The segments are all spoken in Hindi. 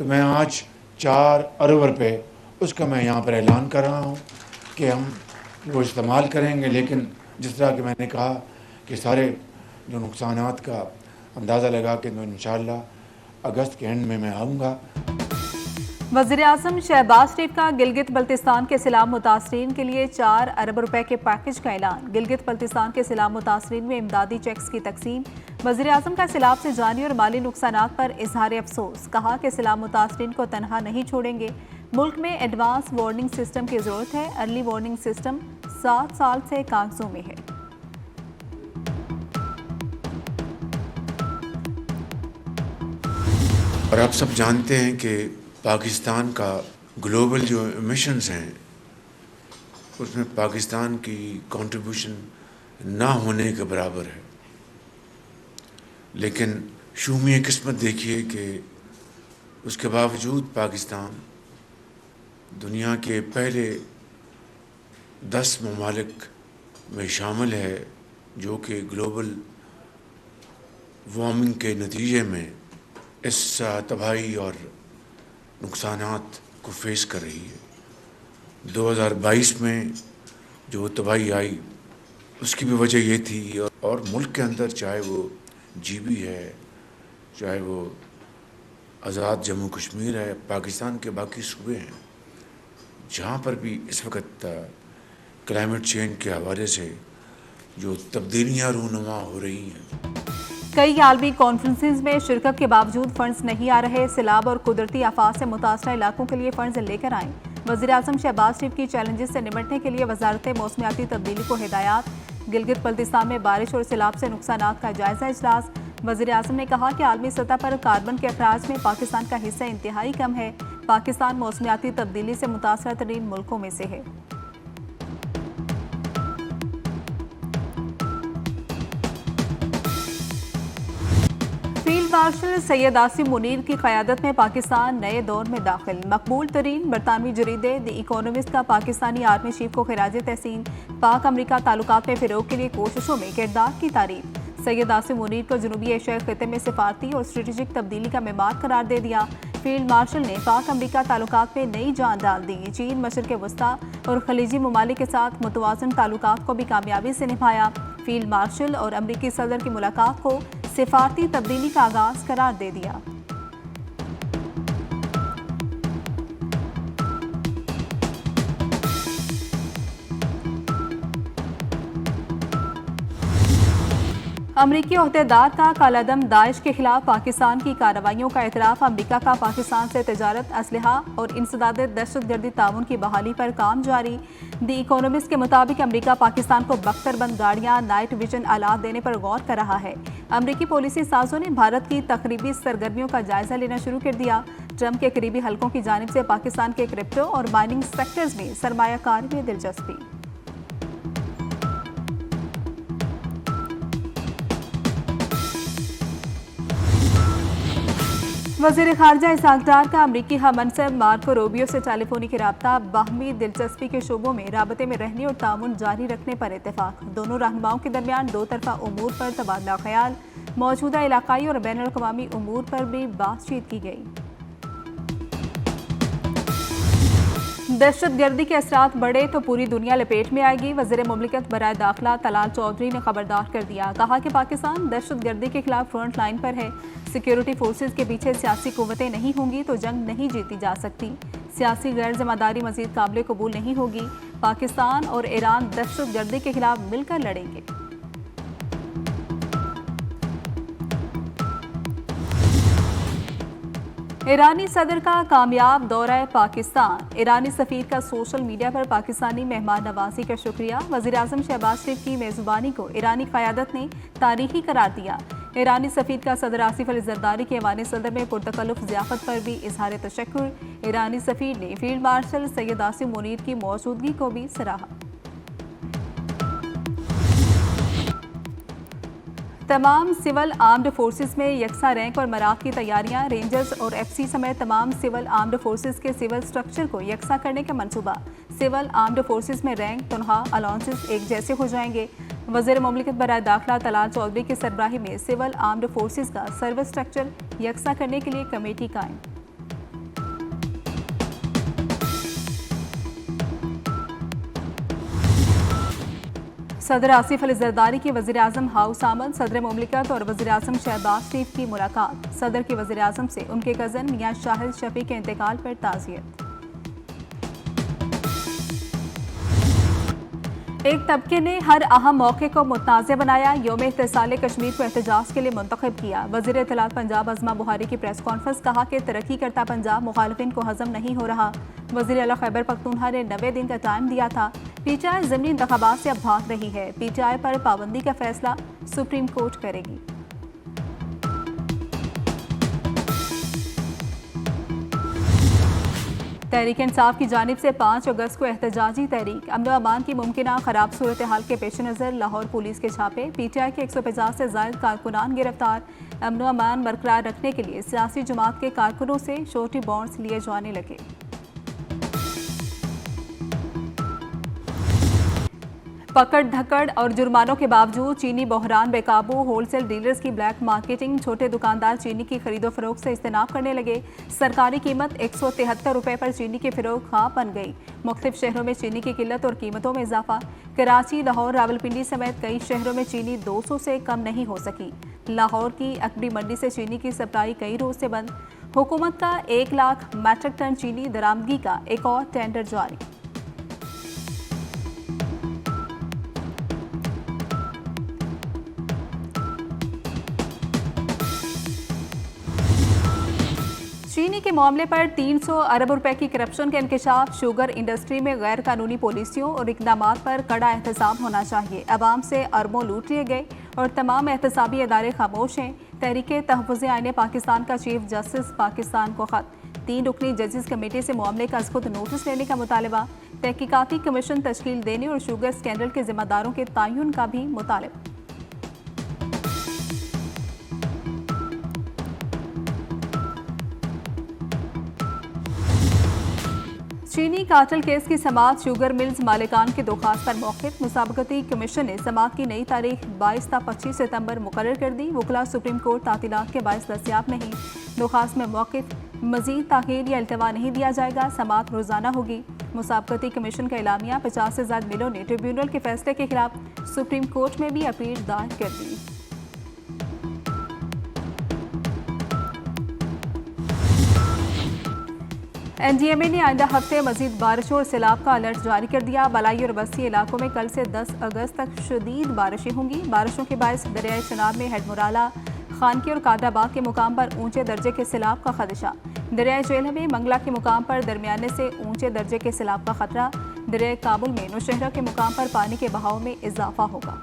मैं आज 4 अरब रुपये उसका मैं यहाँ पर ऐलान कर रहा हूँ कि हम वो इस्तेमाल करेंगे। लेकिन जिस तरह कि मैंने कहा कि सारे जो नुकसानात का अंदाज़ा लगा के तो इंशाअल्लाह अगस्त के एंड में मैं आऊँगा। वज़ीर-ए-आज़म शहबाज शरीफ का गिलगित बल्तिस्तान के सैलाब मुतासरीन के लिए 4 अरब रुपए के पैकेज का ऐलान। गिलगित बल्तिस्तान के सैलाब मुतासरीन में इमदादी चेक्स की तकसीम। वज़ीर-ए-आज़म का सैलाब से जानी और माली नुकसानात पर इजहार अफसोस। कहा कि सैलाब मुतासरीन को तनहा नहीं छोड़ेंगे। मुल्क में एडवांस वार्निंग सिस्टम की ज़रूरत है। अर्ली वार्निंग सिस्टम 7 साल से कागजों में है। और आप सब जानते हैं कि पाकिस्तान का ग्लोबल जो मिशंस हैं उसमें पाकिस्तान की कंट्रीब्यूशन ना होने के बराबर है। लेकिन शूमीय किस्मत देखिए कि उसके बावजूद पाकिस्तान दुनिया के पहले 10 ममालिक में शामिल है जो कि ग्लोबल वार्मिंग के नतीजे में इस तबाही और नुकसानात को फेस कर रही है। 2022 में जो तबाही आई उसकी भी वजह ये थी। और मुल्क के अंदर चाहे वो GB है, चाहे वो आज़ाद जम्मू कश्मीर है, पाकिस्तान के बाकी सूबे हैं, जहाँ पर भी इस वक्त क्लाइमेट चेंज के हवाले से जो तब्दीलियाँ रूनुमा हो रही हैं। कई आलमी कॉन्फ्रेंसेस में शिरकत के बावजूद फंड्स नहीं आ रहे। सैलाब और कुदरती आफात से मुतासरा इलाकों के लिए फंड्स लेकर आएँ। वज़ीर-ए-आज़म शहबाज शरीफ की चैलेंजेस से निपटने के लिए वजारत मौसमियाती तब्दीली को हिदायत। गिलगित बल्तिस्तान में बारिश और सैलाब से नुकसानात का जायजा इजलास। वज़ीर-ए-आज़म ने कहा कि आलमी सतह पर कार्बन के अखराज में पाकिस्तान का हिस्सा इंतहाई कम है। पाकिस्तान मौसमियाती तब्दीली से मुतासरा तरीन मुल्कों में से है। फील्ड मार्शल सैयद आसिम मुनीर की क़यादत में पाकिस्तान नए दौर में दाखिल। मकबूल तरीन बरतानवी जरीदे द इकोनॉमिस्ट का पाकिस्तानी आर्मी चीफ को खिराज तहसीन। पाक अमरीका ताल्लुकात में फ़िरोग के लिए कोशिशों में किरदार की तारीफ। सैयद आसिम मुनीर को जनूबी एशियाई खिते में सिफारती और स्ट्रेटेजिक तब्दीली का मेमार करार दे दिया। फील्ड मार्शल ने पाक अमरीका ताल्लुकात में नई जान डाल दी। चीन, मशरिक़ वस्ता और खलीजी ममालिक के साथ मुतवाज़न ताल्लुकात को भी कामयाबी से निभाया। फील्ड मार्शल और अमरीकी सदर की मुलाकात को सिफारती तब्दीली का आगाज करार दे दिया। अमरीकी ओहदेदार का कालादम दाइश के खिलाफ पाकिस्तान की कार्रवाइयों का एतराफ़। अमरीका का पाकिस्तान से तजारत, असलहा और इंसदाद दहशतगर्दी ताउन की बहाली पर काम जारी। द इकोनॉमिस्ट के मुताबिक अमरीका पाकिस्तान को बख्तरबंद गाड़ियां, नाइट विजन आलात देने पर गौर कर रहा है। अमरीकी पॉलिसी साजों ने भारत की तकरीबी सरगर्मियों का जायजा लेना शुरू कर दिया। ट्रंप के करीबी हलकों की जानिब से पाकिस्तान के क्रिप्टो और माइनिंग सेक्टर्स में सरमायाकारी में दिलचस्पी। वज़ीर ख़ारजा इसहाक़ डार का अमरीकी हममनसब मार्को रूबियो से टेलीफोनिक रब्ता। बाहमी दिलचस्पी के शोबों में राबते में रहने और ताउन जारी रखने पर इत्तेफाक। दोनों रहनुमाओं के दरमियान दो तरफा उमूर पर तबादला ख्याल। मौजूदा इलाकाई और बैनुल अक़वामी उमूर पर भी बातचीत की गई। दहशत गर्दी के असरात बढ़े तो पूरी दुनिया लपेट में आएगी। वज़ीर मुमलिकत बराए दाखिला तलाल चौधरी ने खबरदार कर दिया। कहा कि पाकिस्तान दहशत गर्दी के खिलाफ फ्रंट लाइन पर है। सिक्योरिटी फोर्सेज के पीछे सियासी कुव्वतें नहीं होंगी तो जंग नहीं जीती जा सकती। सियासी गैर जिम्मेदारी मजीद काबिल कबूल नहीं होगी। पाकिस्तान और ईरान दहशत गर्दी के खिलाफ मिलकर लड़ेंगे। ईरानी सदर का कामयाब दौरा पाकिस्तान। ईरानी सफ़ीर का सोशल मीडिया पर पाकिस्तानी मेहमान नवाजी का शुक्रिया। वज़ीर-ए-आज़म शहबाज शरीफ की मेज़बानी को ईरानी क़यादत ने तारीखी करार दिया। ईरानी सफ़ीर का सदर आसिफ अली ज़रदारी के ऐवान सदर में पुरतकल्लुफ़ ज़ियाफ़त पर भी इज़हार तशक्कुर। ईरानी सफ़ीर ने फील्ड मार्शल सैयद आसिम मुनीर की मौजूदगी को भी सराहा। तमाम सिविल आर्म्ड फोर्सेस में यकसा रैंक और मराक की तैयारियां। रेंजर्स और FC समेत तमाम सिविल आर्म्ड फोर्सेस के सिविल स्ट्रक्चर को यकसा करने का मंसूबा। सिविल आर्म्ड फोर्सेस में रैंक, तनख्वाह, अलाउंसेस एक जैसे हो जाएंगे। वज़ीर मुमलिकत बराए दाखिला तलाल चौधरी की सरबराही में सिविल आर्म्ड फोर्सेस का सर्विस स्ट्रक्चर यकसा करने के लिए कमेटी कायम। सदर आसिफ अली जरदारी की वज़ीर आज़म हाउस आमद, सदर मुमलिकत और वज़ीर आज़म शहबाज शरीफ की मुलाकात। सदर के वज़ीर आज़म से उनके कज़न मियां शाहिद शफी के इंतकाल पर ताज़ियत। एक तबके ने हर अहम मौके को मुतनाज़ बनाया, यौम इत्तिसाल कश्मीर को एहतजाज के लिए मुंतखब किया। वज़ीर इत्तलात पंजाब अज़मा बुहारी की प्रेस कॉन्फ्रेंस, कहा कि तरक्की करता पंजाब मुखालिफिन को हज़म नहीं हो रहा। वज़ीर आला खैबर पख्तूनख्वा ने 90 दिन का टाइम दिया था। पीटीआई ज़मीनी इंतखाबात से अब भाग रही है। पीटीआई पर पाबंदी का फैसला सुप्रीम कोर्ट करेगी। तहरीक इंसाफ की जानिब से 5 अगस्त को एहतजाजी तहरीक। अमन अमान की मुमकिना खराब सूरत हाल के पेश नज़र लाहौर पुलिस के छापे, पीटीआई के 150 से ज़ायद कारकुनान गिरफ्तार। अमन अमान बरकरार रखने के लिए सियासी जमात के कारकुनों से शोर्टी बॉन्ड्स लिए जाने लगे। पकड़ धकड़ और जुर्मानों के बावजूद चीनी बहरान बेकाबू, होलसेल डीलर्स की ब्लैक मार्केटिंग, छोटे दुकानदार चीनी की खरीदो फरोख्त से इज्तनाब करने लगे। सरकारी कीमत 173 रुपये पर चीनी की फरोख्त ख़ाब बन गई। मुख्तलिफ शहरों में चीनी की किल्लत और कीमतों में इजाफा। कराची, लाहौर, रावलपिंडी समेत कई शहरों में चीनी 200 से कम नहीं हो सकी। लाहौर की अकबरी मंडी से चीनी की सप्लाई कई रोज से बंद। हुकूमत का 1 लाख मैट्रिक टन चीनी दरामदगी का एक और टेंडर जारी। चीनी के मामले पर 300 अरब रुपए की करप्शन का इंकशाफ। शुगर इंडस्ट्री में गैर कानूनी पॉलिसियों और इकदामात पर कड़ा एहतसाब होना चाहिए। अवाम से अरबों लूट लिए गए और तमाम एहतसाबी अदारे खामोश हैं। तहरीक तहफ़्फ़ुज़ आईन पाकिस्तान का चीफ जस्टिस पाकिस्तान को खत। 3 रुकनी जजेस कमेटी से मामले का खुद नोटिस लेने का मुतालबा। तहकीकाती कमीशन तश्कील देने और शुगर स्कैंडल के जिम्मेदारों के तयन का भी मुतालबा। चीनी काटल केस की समाअत, शुगर मिल्स मालिकान की दरख्वास्त पर मौक़िफ़। मुसाबकती कमीशन ने समाअत की नई तारीख 22 ता 25 सितंबर मुकर्रर कर दी। वकला सुप्रीम कोर्ट तातीलात के बायस दस्तयाब नहीं। दरख्वास्त में मौक़िफ़, मज़ीद ताख़ीर या इल्तवा नहीं दिया जाएगा। समाअत रोज़ाना होगी। मुसाबकती कमीशन का एलामिया। 50 से ज़्यादा मिलों ने ट्रिब्यूनल के फैसले के खिलाफ सुप्रीम कोर्ट में भी अपील दायर कर दी। एनडीएमए ने आइंदा हफ्ते मजीद बारिशों और सैलाब का अलर्ट जारी कर दिया। बलाई और बस्ती इलाकों में कल से 10 अगस्त तक शदीद बारिशें होंगी। बारिशों के बायस दरियाए चनाब में हेडमुराला, खानकी और कादराबाग के मुकाम पर ऊंचे दर्जे के सैलाब का खदशा। दरियाए जेलम में मंगला के मुकाम पर दरमियाने से ऊंचे दर्जे के सैलाब का खतरा। दरियाए काबुल में नौशहरा के मुकाम पर पानी के बहाव में इजाफा होगा।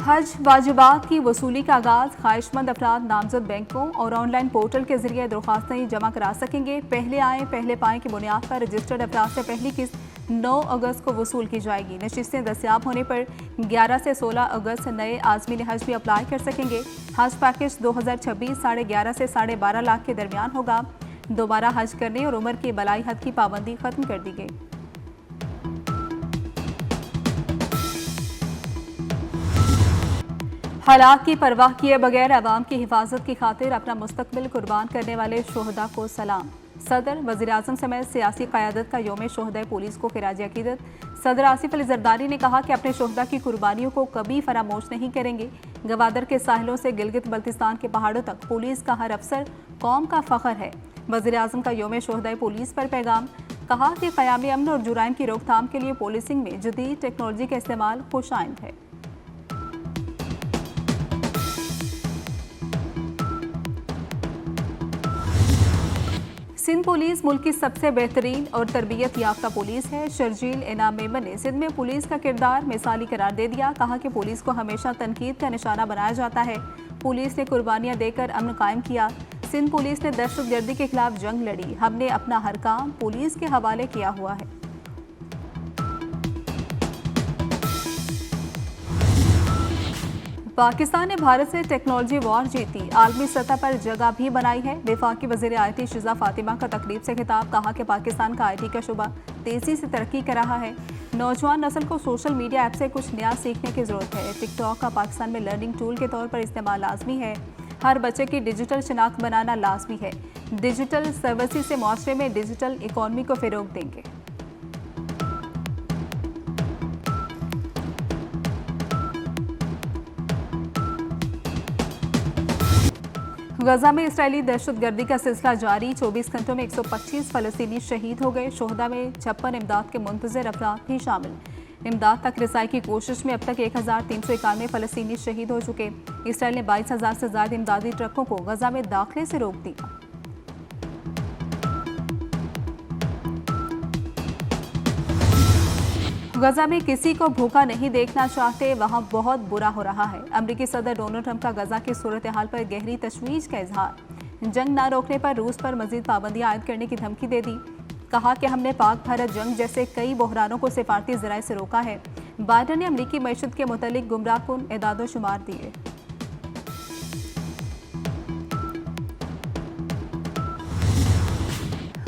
हज वाजिबात की वसूली का आगाज। ख्वाहिशमंद अफराद नामजद बैंकों और ऑनलाइन पोर्टल के जरिए दरख्वास्तें जमा करा सकेंगे। पहले आए पहले पाएँ की बुनियाद पर रजिस्टर्ड अफराद से पहली किस्त 9 अगस्त को वसूल की जाएगी। नशिस्तें दस्तियाब होने पर 11 से 16 अगस्त नए आज़मीन हज भी अप्लाई कर सकेंगे। हज पैकेज 2026 11.5 से 12.5 लाख के दरमियान होगा। दोबारा हज करने और उम्र की बलाई हद की पाबंदी खत्म कर दी गई। हालात की परवाह किए बगैर अवाम की हिफाजत की खातिर अपना मुस्तकबिल कुर्बान करने वाले शोहदा को सलाम। सदर, वज़ीर आज़म समेत सियासी क़यादत का यौम शोहदा पुलिस को खिराज अक़ीदत। सदर आसिफ अली जरदारी ने कहा कि अपने शोहदा की कुर्बानियों को कभी फरामोश नहीं करेंगे। गवादर के साहिलों से गिलगित बल्तिस्तान के पहाड़ों तक पुलिस का हर अफसर कौम का फ़ख्र है। वज़ीर आज़म का यौम शोहदा पुलिस पर पैगाम। कहा कि क़याम अमन और जुराइम की रोकथाम के लिए पुलिसिंग में जदीद टेक्नोलॉजी का इस्तेमाल खुशाइंद है। सिंध पुलिस मुल्क की सबसे बेहतरीन और तरबियत याफ्ता पुलिस है। शर्जील इनाम मेमन ने सिंध में पुलिस का किरदार मिसाली करार दे दिया। कहा कि पुलिस को हमेशा तनकीद का निशाना बनाया जाता है। पुलिस ने कुर्बानियां देकर अमन कायम किया। सिंध पुलिस ने दहशतगर्दी के खिलाफ जंग लड़ी। हमने अपना हर काम पुलिस के हवाले किया हुआ है। पाकिस्तान ने भारत से टेक्नोलॉजी वॉर जीती, आलमी सतह पर जगह भी बनाई है। वफाकी वज़ीर IT शिजा फातिमा का तकरीब से खिताब। कहा कि पाकिस्तान का IT का शुबा तेज़ी से तरक्की कर रहा है। नौजवान नस्ल को सोशल मीडिया ऐप से कुछ नया सीखने की ज़रूरत है। टिकटॉक का पाकिस्तान में लर्निंग टूल के तौर पर इस्तेमाल लाजमी है। हर बच्चे की डिजिटल शिनाख्त बनाना लाजमी है। डिजिटल सर्विसेज से माशरे में डिजिटल इकॉनमी को फ़रोग देंगे। गजा में इस्राएली दहशतगर्दी का सिलसिला जारी। 24 घंटों में 125 फलस्तीनी शहीद हो गए। शोहदा में 56 इमदाद के मुंतज़िर अफराद भी शामिल। इमदाद तक रिसाई की कोशिश में अब तक 1391 फलस्तीनी शहीद हो चुके। इसराइल ने 22,000 से ज़्यादा इमदादी ट्रकों को गजा में दाखिले से रोक दिया। गजा में किसी को भूखा नहीं देखना चाहते, वहां बहुत बुरा हो रहा है। अमेरिकी सदर डोनाल्ड ट्रंप का गजा की सूरत हाल पर गहरी तशवीश का इजहार। जंग न रोकने पर रूस पर मजीद पाबंदियां आयद करने की धमकी दे दी। कहा कि हमने पाक भारत जंग जैसे कई बहरानों को सिफारती ज़राए से रोका है। बाइडन ने अमेरिकी मईशत के मुतालिक गुमराहकुन एदाद शुमार दिए।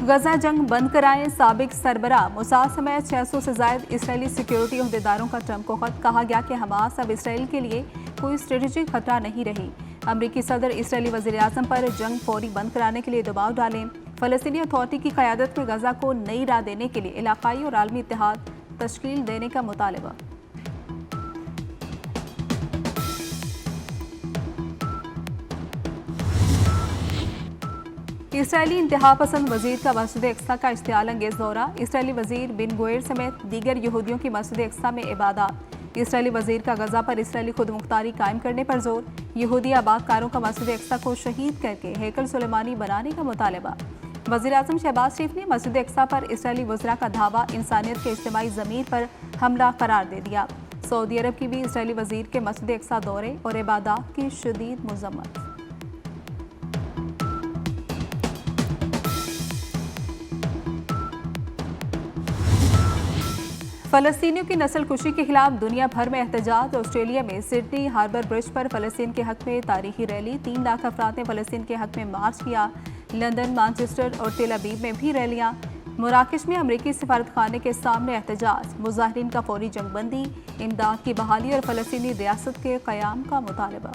गजा जंग बंद कराएं, साबिक सरबराह मोसाद समेत 600 से ज़ायद इसराइली सिक्योरिटी अहदेदारों का ट्रंप को खत। कहा गया कि हमास अब इसराइल के लिए कोई स्ट्रेटेजिक खतरा नहीं रही। अमरीकी सदर इसराइली वज़ीर आज़म पर जंग फौरी बंद कराने के लिए दबाव डालें। फ़लस्तीनी अथॉरिटी की क़यादत में गजा को नई राह देने के लिए इलाक़ाई और आलमी इत्तेहाद तश्कील देने का मुतालबा। इसराइली इंतहा पसंद वजीर का मस्जिद अक्सा का इश्तियाल अंगेज दौरा। इसराइली वजीर बिन गोयर समेत दीगर यहूदियों की मस्जिद अक्सा में इबादत। इसराइली वजीर का गजा पर इसराइली खुद मुख्तारी कायम करने पर जोर। यहूदी आबादकारों का मस्जिद अक्सा को शहीद करके हैकल सुलेमानी बनाने का मुतालबा। वज़ीर आज़म शहबाज शरीफ ने मस्जिद अक्सा पर इसराइली वज़रा का धावा इंसानियत के इज्तिमाई ज़मीर पर हमला करार दे दिया। सऊदी अरब की भी इसराइली वजीर के मस्जिद अक्सा दौरे और इबादत की शदीद मज़म्मत। फ़लस्तीनियों की नस्लकुशी के खिलाफ दुनिया भर में एहतजाज। ऑस्ट्रेलिया में सिडनी हार्बर ब्रिज पर फ़लस्तीन के हक में तारीखी रैली। 3 लाख अफराद ने फ़लस्तीन के हक में मार्च किया। लंदन, मैनचेस्टर और तेल अवीव में भी रैलियां। मराकश में अमरीकी सफारतखाने के सामने एहतजाज। मुजाहिरीन का फौरी जंगबंदी, इमदाद की बहाली और फ़लस्तीनी रियासत के क़याम का मुतालबा।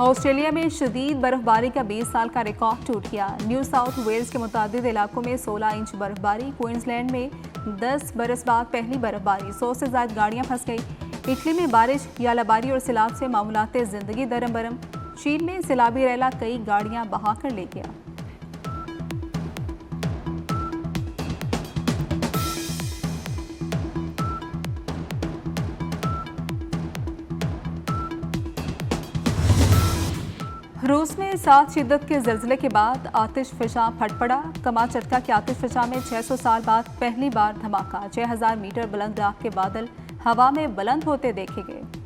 ऑस्ट्रेलिया में शदीद बर्फबारी का 20 साल का रिकॉर्ड टूट गया। न्यू साउथ वेल्स के मुतादिद इलाकों में 16 इंच बर्फबारी। क्वींसलैंड में 10 बरस बाद पहली बर्फबारी। 100 से ज़्यादा गाड़ियां फंस गई। इटली में बारिश, यालाबारी और सैलाब से मामलाते ज़िंदगी दरम बरम। चीन में सैलाबी रैला कई गाड़ियां बहा कर ले गया। रूस में 7 शिद्दत के ज़लज़ले के बाद आतिश फ़िशां फट पड़ा। कमा चटका के आतिश फ़िशां में 600 साल बाद पहली बार धमाका। 6000 मीटर बुलंद राख के बादल हवा में बुलंद होते देखे गए।